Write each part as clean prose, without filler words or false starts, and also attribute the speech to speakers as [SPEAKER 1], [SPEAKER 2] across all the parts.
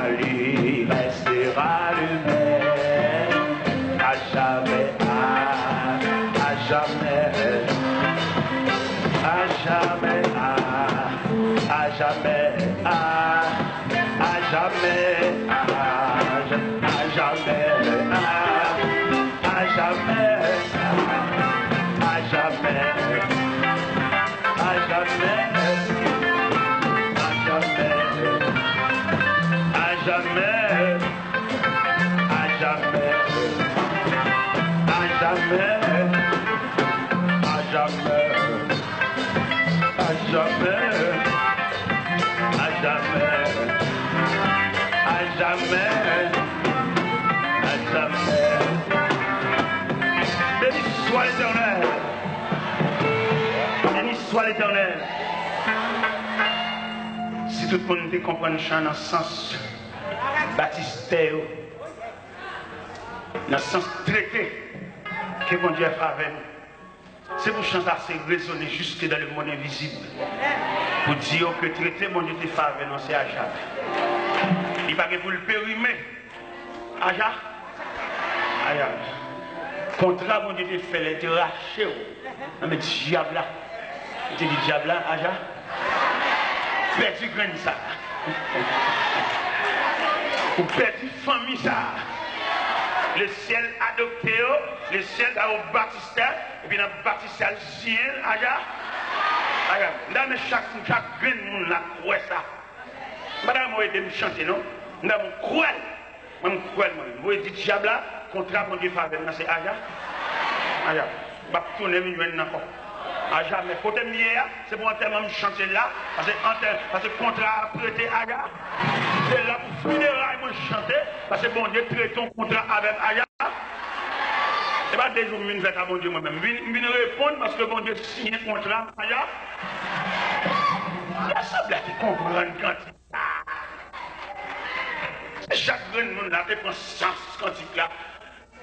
[SPEAKER 1] salut restera le même, à jamais, à jamais, à jamais, à jamais, à jamais, à jamais, à jamais, à jamais, à jamais. Jamais, à jamais, à jamais, à jamais, à jamais, à jamais, à jamais, à jamais. Béni soit l'Éternel, béni soit l'Éternel. Si tout le monde comprend le chant dans le sens baptisté, dans le sens traité que mon Dieu a fait avec nous. C'est pour chanter assez résonner jusque dans le monde invisible. Pour dire que traité, mon Dieu te fait avec nous, c'est à jamais. Il va pour le périmer. Aja. Aja. Contrat, mon Dieu te fait les te racher. Mais diable là. Tu dis diable là, Aja. Perdu grain ça. Ou perdu famille ça. Le ciel adopté, le ciel a baptisé, et puis dans le baptisé le ciel, aja. Dans chaque grain de monde là, croit ça. Madame, moi, je me chanter, non? Dans mon croix, moi, je dis diable là, contrat mon Dieu faveur, c'est aja. Aja. Je vais tourner maintenant encore. À jamais. Côté mieux, c'est pour un terme de chanter là, parce que contrat prêté Aga. C'est là pour funérailles, moi chanter, parce que bon Dieu traite ton contrat avec Aga. Et pas des jours, je vais faire à mon Dieu moi-même. Je vais répondre parce que bon Dieu signe un contrat Aga. Il y a ça qui comprend quand chaque grand monde là, il prend sens quand il là.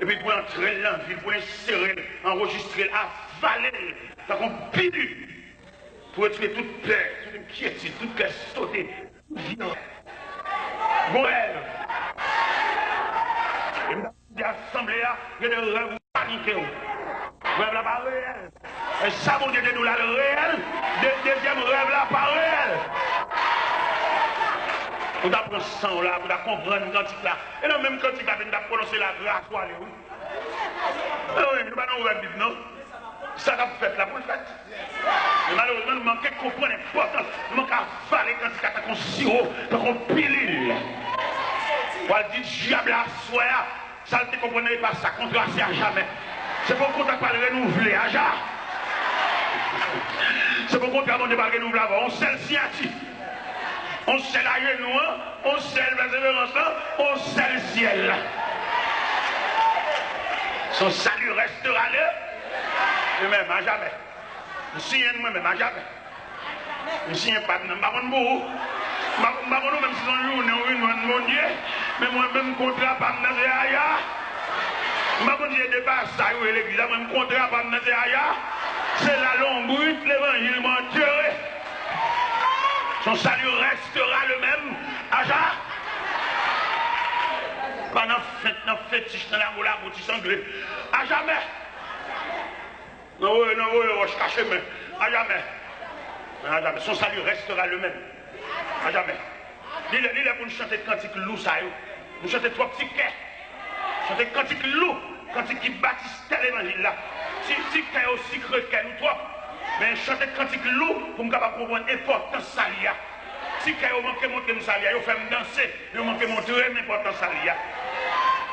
[SPEAKER 1] Et puis pour entrer dans la vie, pour insérer, enregistrer, avaler, ça qu'on pilule, pour tuer toute peur, toute inquiétude, toute cœur sauté, violence. Bon rêve. Et dans l'assemblée là, il y a des rêves paniqués. Rêve là pas réel. Et ça, mon Dieu, nous là le réel. Deuxième rêve là pas réel. On apprend ça là, on comprendre quand là. Et non, même quand il va venir prononcer la grâce, oui. Oui, nous ne pouvons pas dire non. Ça va fait là pour le fait. Mais malheureusement, nous manquons de comprendre l'importance. Nous manquons de avaler quand il y a un sirop, un pilule. On va dire, diable à soi, ça ne comprenez pas ça, contrat c'est à jamais. C'est pour qu'on ne pas le renouveler, à jamais. C'est pour qu'on ne pas le renouveler avant. On sait le sciatique. On sait la genou, on sait le persévérance, on sait le ciel. Son salut restera là. Lui-même, à jamais. Je suis un moi-même, à jamais. Je suis un pas de nous. Même si on joue, mon Dieu, mais moi-même, contrat, pas de Nazéaya. Je dépasse ça, l'église, même contrat, pas de Nazéaya. C'est la longue brute, l'évangile menteur. Son salut restera le même. Aja. Pendant fétiche dans la moula, pour sanglé. À jamais. Non, je cache, mais à jamais. À jamais. Son salut restera le même. À jamais. Il est pour nous chanter cantique loup, ça y est. Nous chanter trois petits quais. Chanter cantique loup, cantique qui bâtisse tel évangile là. Si quai aussi creux que nous trois. Mais chanter cantique loup pour me capable comprendre l'importance salia. Si vous manquez de montrer salia, vous faites danser, vous manquez de montrer l'importance salia.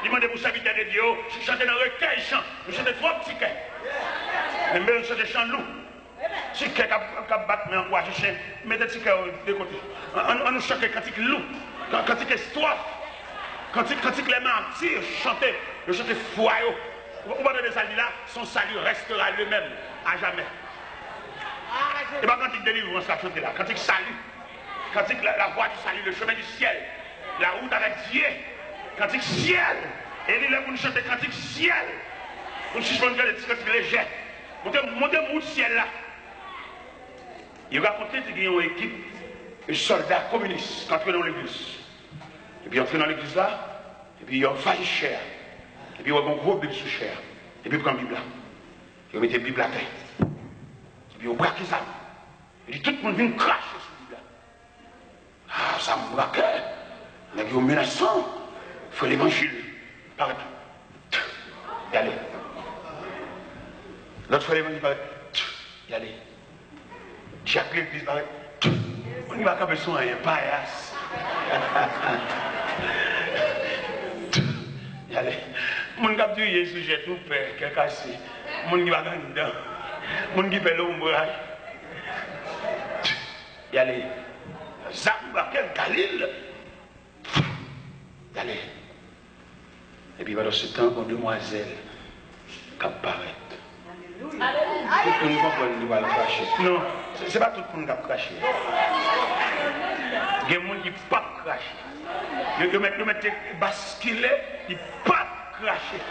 [SPEAKER 1] Demandez pour serviteur de Dieu, chanter dans le recueil chant, vous chantez trois petits quais. Mais même chanter chant loup. Si quai qui bat mais en quoi je chante, mettez petit quai de côté. On nous chante cantique loup, cantique histoire, cantique les martyrs, chanter, le chanter foyer. Vous voyez de salut là, son salut restera le même, à jamais. Et pas quand il délivre, on s'est chanté là. Quand il salue, quand il la voie du salut, le chemin du ciel, la route avec Dieu, quand il ciel, et il est pour nous chanter quand il ciel, pour nous suspendre les petits légers. Montez au ciel là. Il racontait qu'il y a une équipe de soldats communistes qui entrent dans l'église. Et puis, entrer dans l'église là, et puis, il y a failli cher. Et puis, il y a un gros Bible sous cher. Et puis, il prend la Bible là. Il met la Bible à terre. Et puis, il braque ça. Et puis, tout le monde vient cracher sur la Bible là. Ah, ça me braque. Il y a des menaçants. Il faut l'évangile. Paraît. Y aller. L'autre fois, l'évangile paraît. Y aller. Chaque l'église paraît. On ne va pas besoin d'un paillasse. Y aller. Mon cap du Jésus, j'ai tout fait, qui est cassé. Mon qui va gagner dedans. Mon qui fait l'ombrage. Y aller. Zamba, quel Galil. Y aller. Et puis pendant ce temps, une demoiselle qui apparaît. Tout le monde comprend qu'il va le cracher. Non, ce n'est pas tout le monde qui va cracher. Il y a des gens qui ne peuvent pas cracher. Ils mettent basculer, ils ne peuvent pas cracher.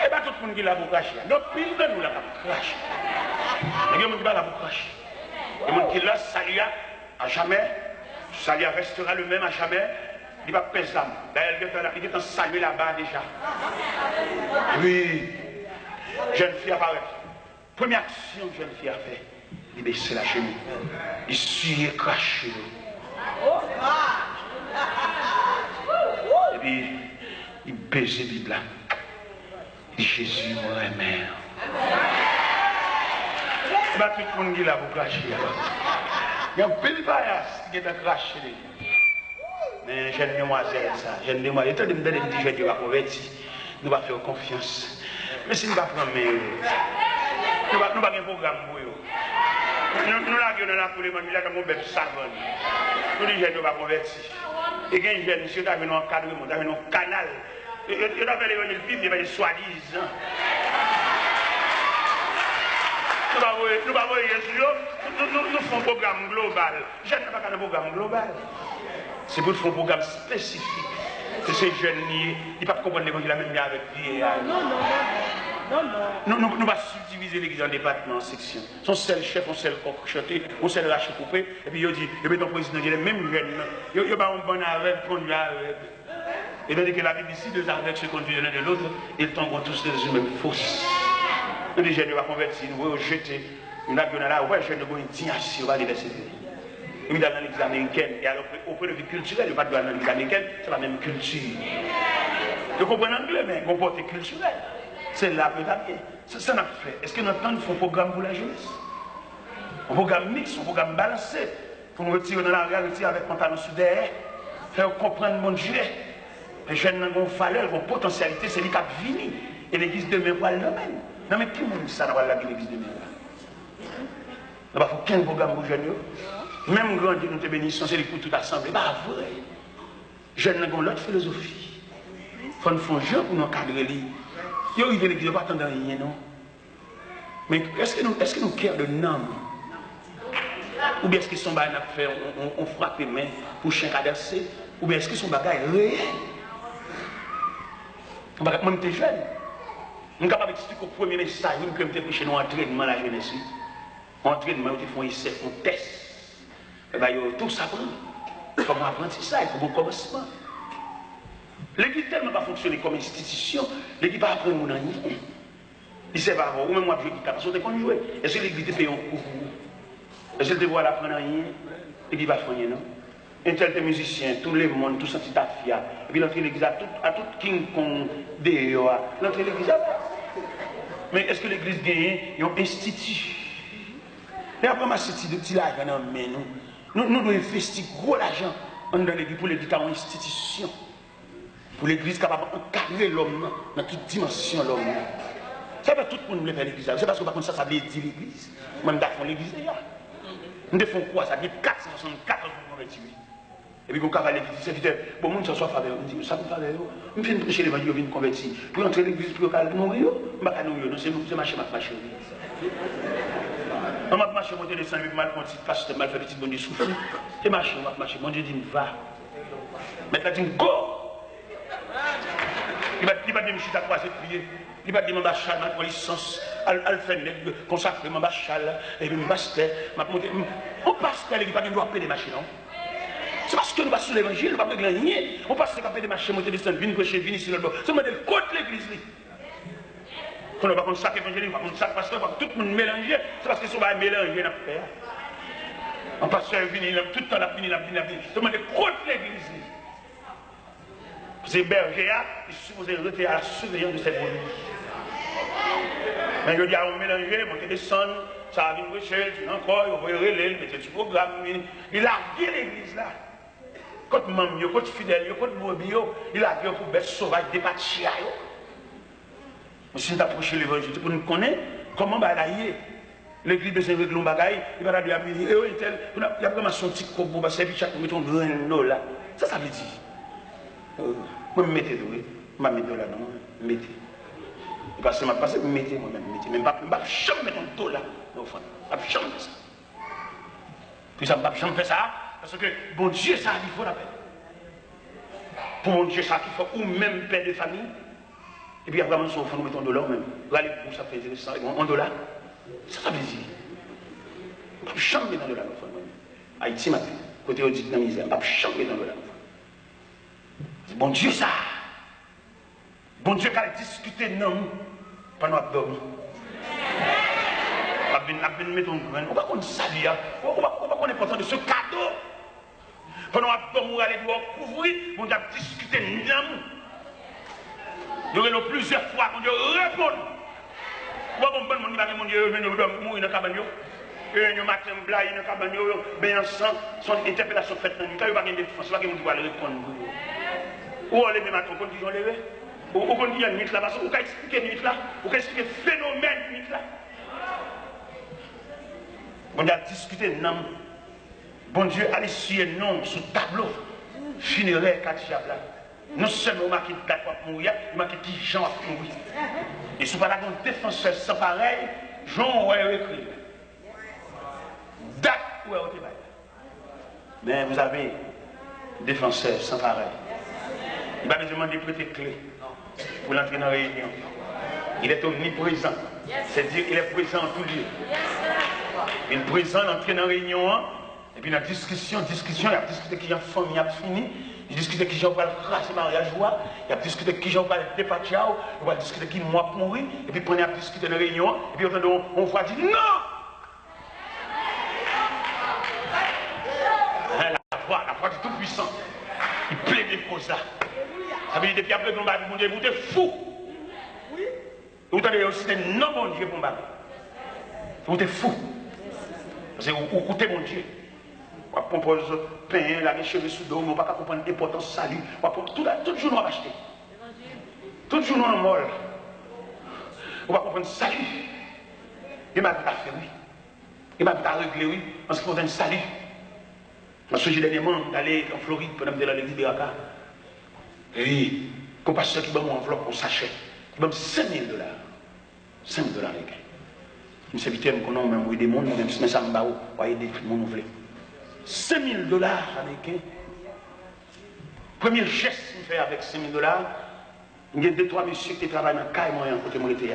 [SPEAKER 1] Et pas tout le monde qui l'a pour cracher. Donc, pile de nous l'a pour cracher. Il y a des gens qui ne l'a pour cracher. Il y a des gens qui l'a salué à jamais. Salut restera le même à jamais. Il va peser l'âme. D'ailleurs, il est en salué là-bas déjà. Oui. Jeune fille apparaît. Première action que jeune fille a fait, il baisse la chemise. Il suit et crache. Et puis, il baise la Bible. Il dit Jésus, mon mère. Il va tout le monde qui l'a pour cracher. Il y a un peu de paillasse qui est en cracher. Mais jeune demoiselle, ça, jeune demoiselle, étant donné que je vais convertir, nous allons faire confiance. Mais si nous ne pas prendre, nous n'avons pas un programme pour eux. Nous l'avons là pour les mamans, nous avons un bébé savon. Nous les jeunes ne pas convertir. Et quand les jeunes, si nous avons un encadrement, nous avons un canal, nous avons l'évangile Bible, nous avons soi-disant. Nous avons nous faisons un programme global. Je n'ai pas un programme global. C'est pour faire un programme spécifique. Que ces jeunes, ils ne peuvent pas comprendre l'évangile la même avec lui. Nous ne pouvons pas subdiviser l'église en départements, en sections. Son seul chef, on seul coq chanté, on seul raché coupé. Et puis il dit, il met ton président, il est même jeune. Il n'y a pas un bon arrêt, conduit arrêt. Et donc que la Bible ici, deux arrêts se conduisent l'un de l'autre, ils tombent tous dans une même fosse. Nous, les jeunes, nous va convertir, nous voyons jeter. Nous avons là, ouais, je ne vais pas dire, on va les laisser. Il dans l'église américaine, et alors au point de vue culturel, il va dans l'église américaine, c'est la même culture. Vous comprenez l'anglais, mais un côté culturel. C'est là que ça n'a fait. Est-ce que notre temps, nous faisons un programme pour la jeunesse? Un programme mixte, un programme balancé, pour nous retirer dans la réalité avec pantalon soudé, faire comprendre mon Dieu. Les jeunes ont valeur, ont potentialité, c'est lui qui a fini. Et l'église demain, va le domaine. Non, mais qui m'a dit ça dans l'église demain? Il ne faut pas qu'un programme pour les jeunes. Même grand Dieu nous te bénissons, c'est pour toute assemblée. Bah vrai. Jeunes n'ont l'autre philosophie. Il faut nous faire un jeu pour nous encadrer. Yo, il ne pas attendre rien, non. Mais est-ce que nous cœur de nom? Ou bien est-ce que son bagage a fait, on frappe les mains pour chien cadersé? Ou bien est-ce que son bagage est réel? Moi, je suis jeune. Je suis capable d'expliquer au premier message, je me prêcher dans l'entraînement la jeunesse. Entraînement, ils font essai, on teste. Et bien, tout ça prend. Il faut apprendre ça, il faut un commencement. L'église tellement pas fonctionner comme institution, l'église va apprendre rien. Il ne sait pas avoir, ou même moi je dis, parce qu'on est qu'on jouer. Est-ce que l'église te paye un coup? Est-ce qu'elle te voit apprendre rien? L'église va faire rien, non? Un tel musicien, tout le monde, tout ça, c'est ta fille. Et puis l'entrée de l'église à tout King Kong, l'entrée de l'église à mais est-ce que l'église gagne un institut? Et après, ma cité de petit l'argent dans mais nous devons investir gros l'argent dans l'église pour l'église en institution. Pour l'église capable d'encadrer l'homme dans toute dimension l'homme. C'est pas tout le monde veut faire l'église. C'est parce que par contre ça veut dire l'église. Même d'affaire l'église là. Nous devons quoi? Ça dit 464 pour convertir. Et puis quand on va à l'église, c'est vite, bon monde ça soit faveur. On dit ça me faveur. On vient prêcher l'évangile, on vient convertir. Pour entrer l'église pour mourir, on va pas nous non c'est marcher ma marcher. On va marcher monter les 5 mal conti pasteur mal fait petit bon Dieu souffle. Et marcher, on va marcher. Mon Dieu dit va. Maintenant dit go. Il va dire je à croiser prier. Il va dire mon bachal ma licence al fait consacrer mon bachal et puis mon pasteur m'a monter. On pasteur il va doit payer des machines non. C'est parce que nous passons l'évangile, nous ne pouvons pas gagner. On passe le café de marché, monter descendre, venir prêcher, venir ici, là-bas. C'est le modèle contre l'église. On ne va pas contre chaque évangile, on va contre chaque pasteur, tout le monde mélanger. C'est parce que si on va mélanger, on passe sur venir, tout le temps, la fini. C'est le modèle contre l'église. C'est berger, il est supposé rester à la surveillance de cette brebis. Mais je dis à on mélanger, monter descendre, ça va venir prêcher, tu encore, il va relayer, mettre du programme, il a gué l'église là. Quand maman, quand fidèle, quand brebis, il a gué pour bête sauvage, des pâtis. Mais si nous approchons l'évangile, pour nous connaître comment bagailler. L'église besoin de régler un bagaille, il va dire, il y a vraiment son petit cobo, parce que chaque mettre un grain là. Ça veut dire. Moi, je mettez doué, je vais mettre là, non, mettez. Parce que je vais mettez moi-même, mettez. Mais je ne vais jamais mettre un dos là, non, je ne vais jamais faire ça. Puis ça, je ne vais jamais faire ça, parce que bon Dieu, ça, il faut la peine. Pour mon Dieu, ça, il faut ou même père de famille. Et puis après, son enfant, nous mettons un dollar même. Regardez, pour ça fait intéressant, un dollar. Ça veut dire. Je ne vais jamais mettre un dollar, Haïti, matin, côté audit dans la misère, je ne vais jamais mettre un dollar. C'est bon Dieu ça. Bon Dieu qui a discuté non pendant que nous dormons. On va mettre un grain. On va qu'on salue. On va qu'on est important de ce cadeau. Pendant que nous dormons, on va aller couvrir. Bon Dieu a discuté non. Il y aura plusieurs fois qu'on Dieu répond. On va comprendre mon Dieu venu mourir dans la cabane. Le matin, blague dans la cabane, bien ensemble, son interpellation faite dans le nuit. Il n'y a pas de défense, il n'y a pas de pouvoir répondre. Ou on lève matin, on dit qu'on lève. Ou on dit qu'il y a une nuit là, parce qu'on peut expliquer une nuit là, on peut expliquer le phénomène de nuit là. On a discuté, non. Bon Dieu, allez sur non, sur le tableau funéraire Katiab là. Non seulement marqué date pour mourir, il marqué qui Jean a mourir. Et si vous parlez d'un défenseur sans pareil, Jean aurait écrit. Date où est au débat. Mais vous avez un défenseur sans pareil. Il va me demander de prêter clé pour l'entrer dans la réunion. Il est omniprésent. C'est-à-dire qu'il est présent en tout lieu. Il est présent, l'entrée dans la réunion. Et puis la discussion, il a discuté qui j'ai famille a fini. Il a discuté qui j'ai pas le craser mariage. Il a discuté qui j'ai pas le départir. Il a discuté qui moi pour mourir. Et puis on a discuté dans la réunion. Et puis on voit dire non! La foi du Tout-Puissant. Il plaît des causes là. Ça veut dire depuis après qu'on va dire, mon Dieu, vous êtes fou. Vous avez aussi des non bon Dieu pour moi. Vous êtes fou. Parce que vous écoutez mon Dieu. On propose pain, la cheveux sous dos, on ne va pas comprendre l'importance du salut. Tout jour, on va acheter. Tout jour, on va molle. On va comprendre le salut. Il m'a dit à faire oui. Il m'a dit à régler oui. Parce qu'il faut un salut. Parce que j'ai dernièrement d'aller en Floride pendant que l'église de Raka. Et oui, comme pasteur qui m'a mon enveloppe pour sachet, il m'a dit $5 000. $5 000 américains. Je me suis invité à me connaître, même oui, des mondes, même si ça me bat, pour aider tout le monde. $5 000 américains. Premier geste que je fais avec $5 000, il y a 2-3 messieurs qui travaillent dans le cas et moi, côté mon été.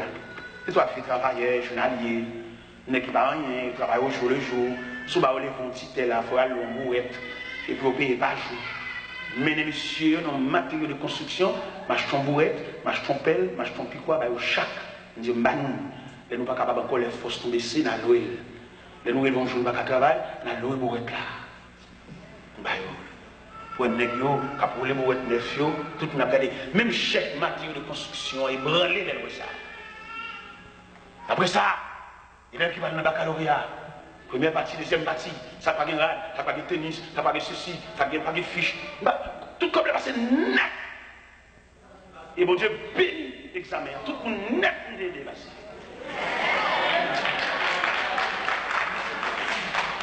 [SPEAKER 1] 2-3 filles travailleurs, journaliers, qui pas rien, travaillent au jour le jour. Si vous avez un petit tel, il faut aller en bourrette, et puis vous payez par jour. Mais les messieurs, dans le matériel de construction, m'achetons bourrette, m'achetons pelle, m'achetons piquois, au chaque. Ils disent, nous ne sommes pas capables encore les forces tomber ici, dans l'oil. Les nous vont jouer à travail, dans l'oil bourrette là. Pour un nègre, pour les bourrettes neuf, tout n'a pas même chef matériel de construction, et branlé les ça. Après ça, il y a qui va dans le baccalauréat. Première partie, deuxième partie, ça n'a pas de rad, ça n'a pas de tennis, ça n'a pas de ceci, ça n'a pas de fiche. Tout comme le passé net. Et bon Dieu bénit l'examen, tout le monde net il est dépassé.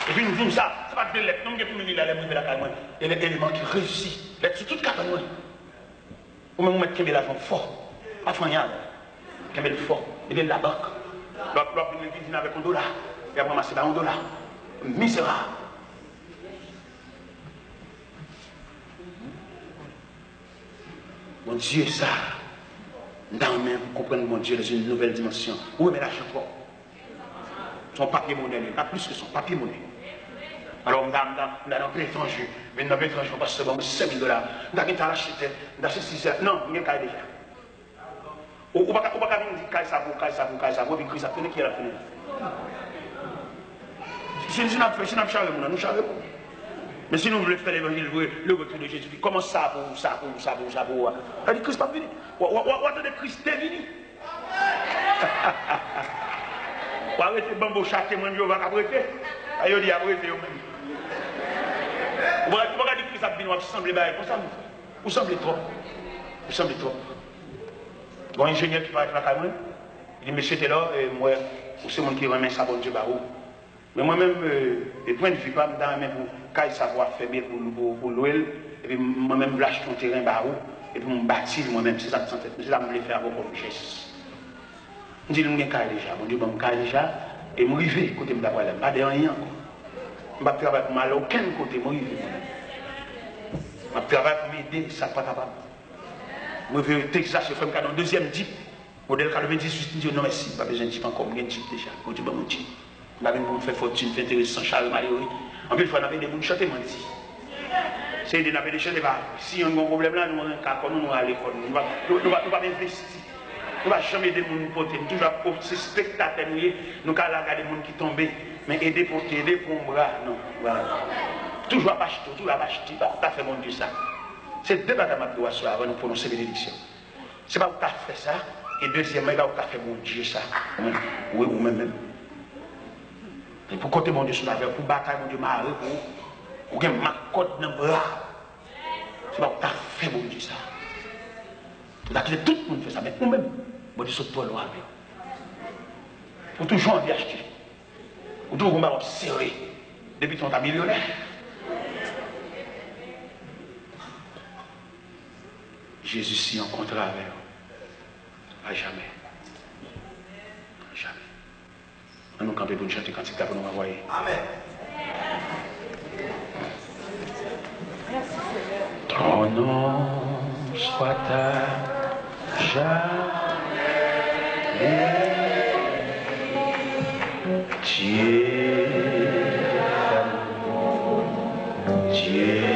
[SPEAKER 1] Et puis nous disons ça, c'est pas de lettres, non, mais tout le monde là, les la calme. Il y a des éléments qui réussissent, lettres sur toute cabane. Ou même mettre Kembel l'argent fort, pas frognard, Kembel fort, il est de la banque. L'autre vient avec $1. Et après, c'est $1. Misérable. Mon Dieu, ça, dans même, vous comprenez mon Dieu dans une nouvelle dimension. Où est l'argent fort? Son papier monnaie, pas plus que son papier monnaie. Alors, madame, dans l'étranger, mais dans l'étranger, on passe seulement 5 000 $. D'ailleurs, tu as acheté, non, il y a un cas déjà. Ou pas dire caille ça pour, puis Christ a fait qui a fait. Si nous avons chargé, nous chargeons. Mais si nous voulons faire l'évangile, le retour de Jésus, comment ça pour. Elle dit Christ pas venu. Ou attendez, Christ est venu. Ou arrêtez bambou chaque monde, vous va arrêter. Aïe, dit arrêtez vous-même. Vous regardez Christ a venu, vous semblez comme ça. Vous semblez trop. Bon ingénieur qui va être là quand même, il dit monsieur t'es là, et moi, c'est mon qui remet ça bon Dieu barou. Mais moi-même, les points de vue, pas dans même pour quand savoir faire bien pour l'ouel, et puis moi-même, je lâche ton terrain barou, et puis je me bâtis moi-même, c'est ça que je tête, c'est ça que je voulais faire avec mon geste. Je dis, je suis déjà, mon Dieu, je suis déjà, et je suis arrivé, côté de la problème, pas de rien. Je ne travaille pas mal, aucun côté, je suis arrivé. Je travaille pour m'aider, ça n'est pas capable. Je veux Texas, je fais un deuxième type. Modèle 98, je dis non, merci, pas besoin de type encore, j'ai un type déjà. Je dis, bon, type. Je vais faire fortune, faire intéressant, Charles Maillot. En plus, il faut avoir des gens qui chantent, ici. C'est des gens qui chantent. Si on a un problème là, nous avons un cas, nous allons à l'école. Nous ne pouvons pas investir. Nous ne pouvons jamais aider les gens pour toujours pour ces spectateurs, nous allons regarder les gens qui tombent. Mais aider pour un bras, non. Voilà. Toujours à acheter, pas fait mon Dieu ça. C'est deux bagages que je dois avant de prononcer bénédiction. Ce n'est pas où tu as fait ça, et deuxièmement, il n'est pas où tu as fait mon Dieu ça. Oui, ou même. Et pour côté mon Dieu sur la terre, pour bataille mon Dieu marre, pour que ma côte dans le bras. Ce n'est pas où tu as fait mon Dieu ça. Tout le monde fait ça, mais nous-mêmes, mon Dieu saute toi loin. Pour toujours en acheter. Pour toujours observer. Depuis ton millionnaire. Jésus s'y rencontrera avec vous. À jamais. À jamais. On nous camper pour nous chanter quand il pour nous envoyer. Amen. Ton nom soit à jamais. Dieu.